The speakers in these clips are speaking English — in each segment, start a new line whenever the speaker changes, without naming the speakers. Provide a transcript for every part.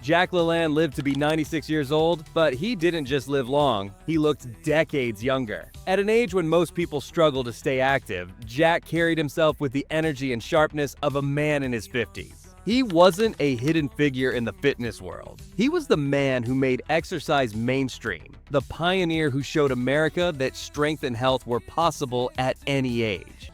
Jack LaLanne lived to be 96 years old, but he didn't just live long, he looked decades younger. At an age when most people struggle to stay active, Jack carried himself with the energy and sharpness of a man in his 50s. He wasn't a hidden figure in the fitness world. He was the man who made exercise mainstream, the pioneer who showed America that strength and health were possible at any age.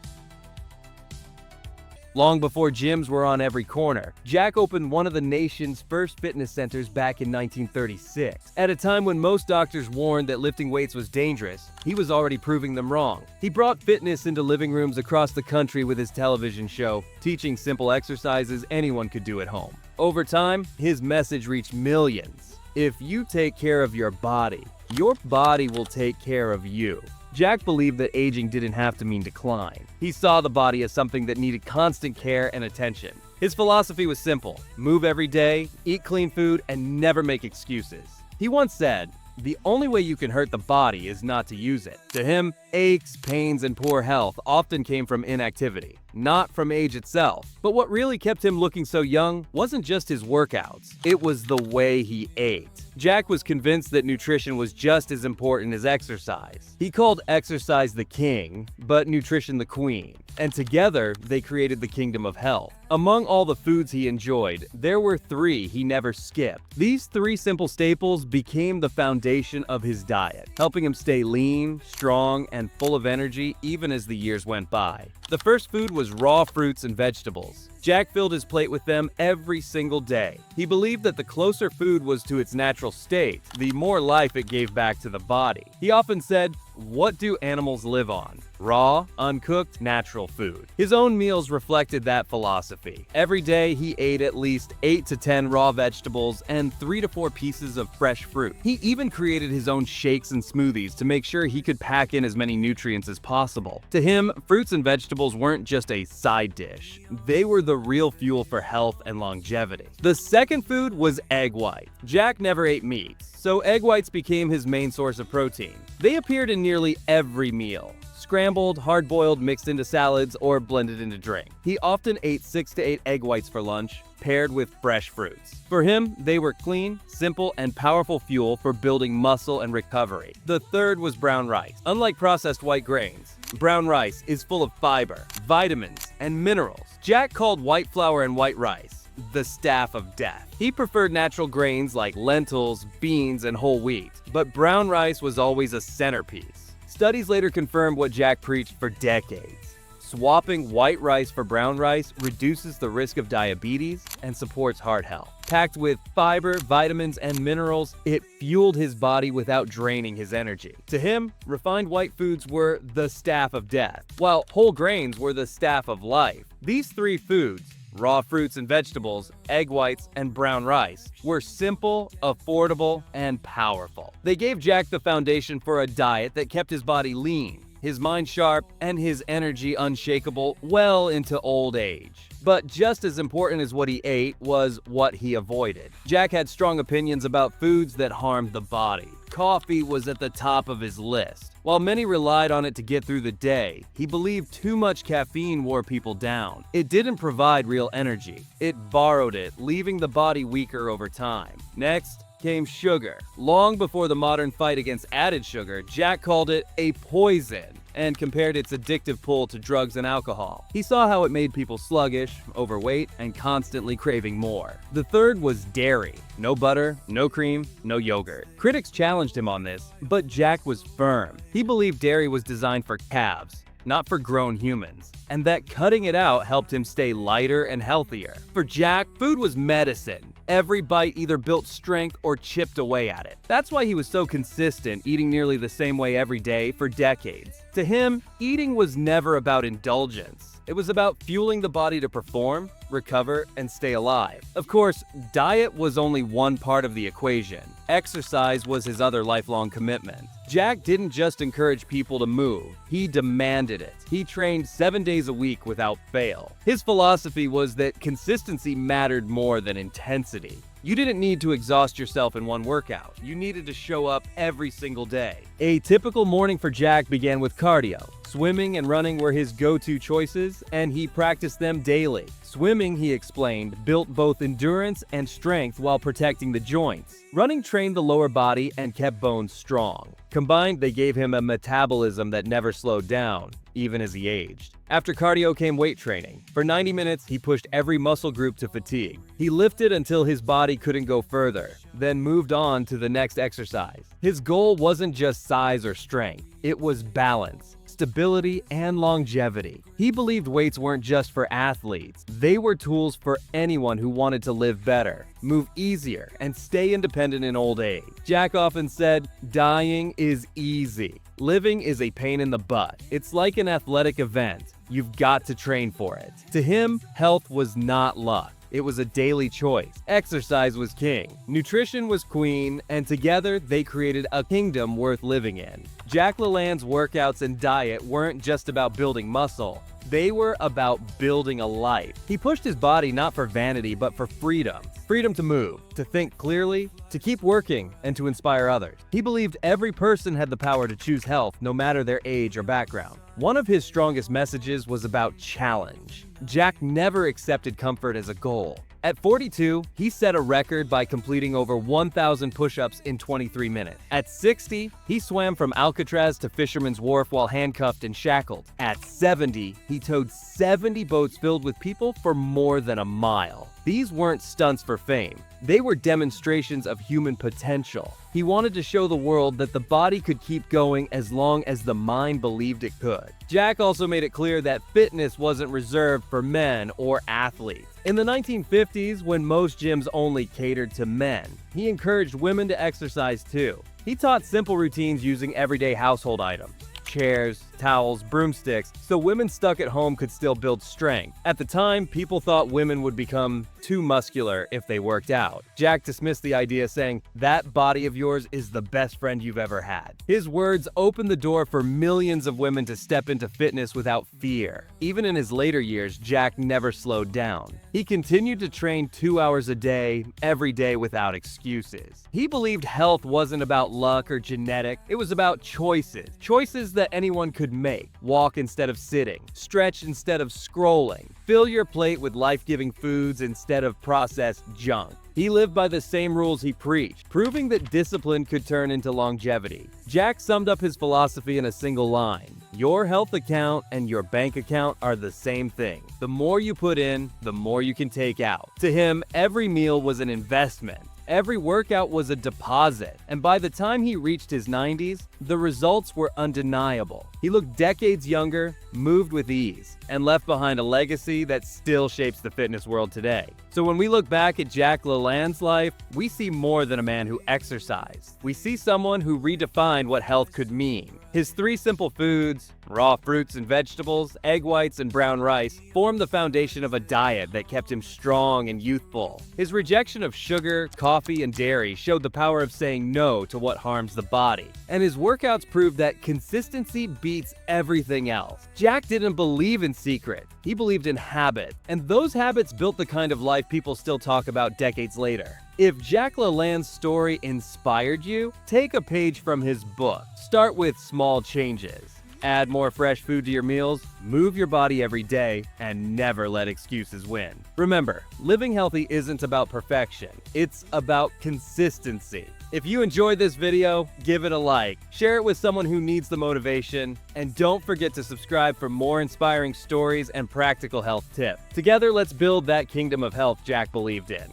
Long before gyms were on every corner, Jack opened one of the nation's first fitness centers back in 1936. At a time when most doctors warned that lifting weights was dangerous, he was already proving them wrong. He brought fitness into living rooms across the country with his television show, teaching simple exercises anyone could do at home. Over time, his message reached millions. If you take care of your body will take care of you. Jack believed that aging didn't have to mean decline. He saw the body as something that needed constant care and attention. His philosophy was simple: move every day, eat clean food, and never make excuses. He once said, "The only way you can hurt the body is not to use it." To him, aches, pains, and poor health often came from inactivity, not from age itself. But what really kept him looking so young wasn't just his workouts, it was the way he ate. Jack was convinced that nutrition was just as important as exercise. He called exercise the king, but nutrition the queen, and together they created the kingdom of health. Among all the foods he enjoyed, there were three he never skipped. These three simple staples became the foundation of his diet, helping him stay lean, strong, and full of energy even as the years went by. The first food was raw fruits and vegetables. Jack filled his plate with them every single day. He believed that the closer food was to its natural state, the more life it gave back to the body. He often said, "What do animals live on? Raw, uncooked, natural food." His own meals reflected that philosophy. Every day, he ate at least 8 to 10 raw vegetables and 3 to 4 pieces of fresh fruit. He even created his own shakes and smoothies to make sure he could pack in as many nutrients as possible. To him, fruits and vegetables weren't just a side dish. They were the real fuel for health and longevity. The second food was egg white. Jack never ate meat, so egg whites became his main source of protein. They appeared in nearly every meal: scrambled, hard-boiled, mixed into salads, or blended into drink. He often ate 6 to 8 egg whites for lunch, paired with fresh fruits. For him, they were clean, simple, and powerful fuel for building muscle and recovery. The third was brown rice. Unlike processed white grains, brown rice is full of fiber, vitamins, and minerals. Jack called white flour and white rice the staff of death. He preferred natural grains like lentils, beans, and whole wheat, but brown rice was always a centerpiece. Studies later confirmed what Jack preached for decades. Swapping white rice for brown rice reduces the risk of diabetes and supports heart health. Packed with fiber, vitamins, and minerals, it fueled his body without draining his energy. To him, refined white foods were the staff of death, while whole grains were the staff of life. These three foods, raw fruits and vegetables, egg whites, and brown rice, were simple, affordable, and powerful. They gave Jack the foundation for a diet that kept his body lean, his mind sharp, and his energy unshakable well into old age. But just as important as what he ate was what he avoided. Jack had strong opinions about foods that harmed the body. Coffee was at the top of his list. While many relied on it to get through the day, he believed too much caffeine wore people down. It didn't provide real energy. It borrowed it, leaving the body weaker over time. Next came sugar. Long before the modern fight against added sugar, Jack called it a poison and compared its addictive pull to drugs and alcohol. He saw how it made people sluggish, overweight, and constantly craving more. The third was dairy. No butter, no cream, no yogurt. Critics challenged him on this, but Jack was firm. He believed dairy was designed for calves, not for grown humans, and that cutting it out helped him stay lighter and healthier. For Jack, food was medicine. Every bite either built strength or chipped away at it. That's why he was so consistent, eating nearly the same way every day for decades. To him, eating was never about indulgence. It was about fueling the body to perform, recover, and stay alive. Of course, diet was only one part of the equation. Exercise was his other lifelong commitment. Jack didn't just encourage people to move, he demanded it. He trained 7 days a week without fail. His philosophy was that consistency mattered more than intensity. You didn't need to exhaust yourself in one workout. You needed to show up every single day. A typical morning for Jack began with cardio. Swimming and running were his go-to choices, and he practiced them daily. Swimming, he explained, built both endurance and strength while protecting the joints. Running trained the lower body and kept bones strong. Combined, they gave him a metabolism that never slowed down, even as he aged. After cardio came weight training. For 90 minutes, he pushed every muscle group to fatigue. He lifted until his body couldn't go further, then moved on to the next exercise. His goal wasn't just size or strength, it was balance, stability, and longevity. He believed weights weren't just for athletes. They were tools for anyone who wanted to live better, move easier, and stay independent in old age. Jack often said, "Dying is easy. Living is a pain in the butt. It's like an athletic event. You've got to train for it." To him, health was not luck. It was a daily choice. Exercise was king, nutrition was queen, and together they created a kingdom worth living in. Jack LaLanne's workouts and diet weren't just about building muscle. They were about building a life. He pushed his body not for vanity, but for freedom. Freedom to move, to think clearly, to keep working, and to inspire others. He believed every person had the power to choose health, no matter their age or background. One of his strongest messages was about challenge. Jack never accepted comfort as a goal. At 42, he set a record by completing over 1,000 push-ups in 23 minutes. At 60, he swam from Alcatraz to Fisherman's Wharf while handcuffed and shackled. At 70, he towed 70 boats filled with people for more than a mile. These weren't stunts for fame. They were demonstrations of human potential. He wanted to show the world that the body could keep going as long as the mind believed it could. Jack also made it clear that fitness wasn't reserved for men or athletes. In the 1950s, when most gyms only catered to men, he encouraged women to exercise too. He taught simple routines using everyday household items. Chairs, towels, broomsticks, so women stuck at home could still build strength. At the time, people thought women would become too muscular if they worked out. Jack dismissed the idea, saying, "That body of yours is the best friend you've ever had." His words opened the door for millions of women to step into fitness without fear. Even in his later years, Jack never slowed down. He continued to train 2 hours a day, every day without excuses. He believed health wasn't about luck or genetic, it was about choices. Choices that anyone could make. Walk instead of sitting, stretch instead of scrolling, fill your plate with life-giving foods instead of processed junk. He lived by the same rules he preached, proving that discipline could turn into longevity. Jack summed up his philosophy in a single line: "Your health account and your bank account are the same thing. The more you put in, the more you can take out." To him, every meal was an investment. Every workout was a deposit, and by the time he reached his 90s, the results were undeniable. He looked decades younger, moved with ease, and left behind a legacy that still shapes the fitness world today. So when we look back at Jack LaLanne's life, we see more than a man who exercised. We see someone who redefined what health could mean. His 3 simple foods, raw fruits and vegetables, egg whites, and brown rice, formed the foundation of a diet that kept him strong and youthful. His rejection of sugar, coffee, and dairy showed the power of saying no to what harms the body. And his workouts proved that consistency beats everything else. Jack didn't believe in secret. He believed in habit. And those habits built the kind of life people still talk about decades later. If Jack LaLanne's story inspired you, take a page from his book. Start with small changes. Add more fresh food to your meals, move your body every day, and never let excuses win. Remember, living healthy isn't about perfection, it's about consistency. If you enjoyed this video, give it a like, share it with someone who needs the motivation, and don't forget to subscribe for more inspiring stories and practical health tips. Together, let's build that kingdom of health Jack believed in.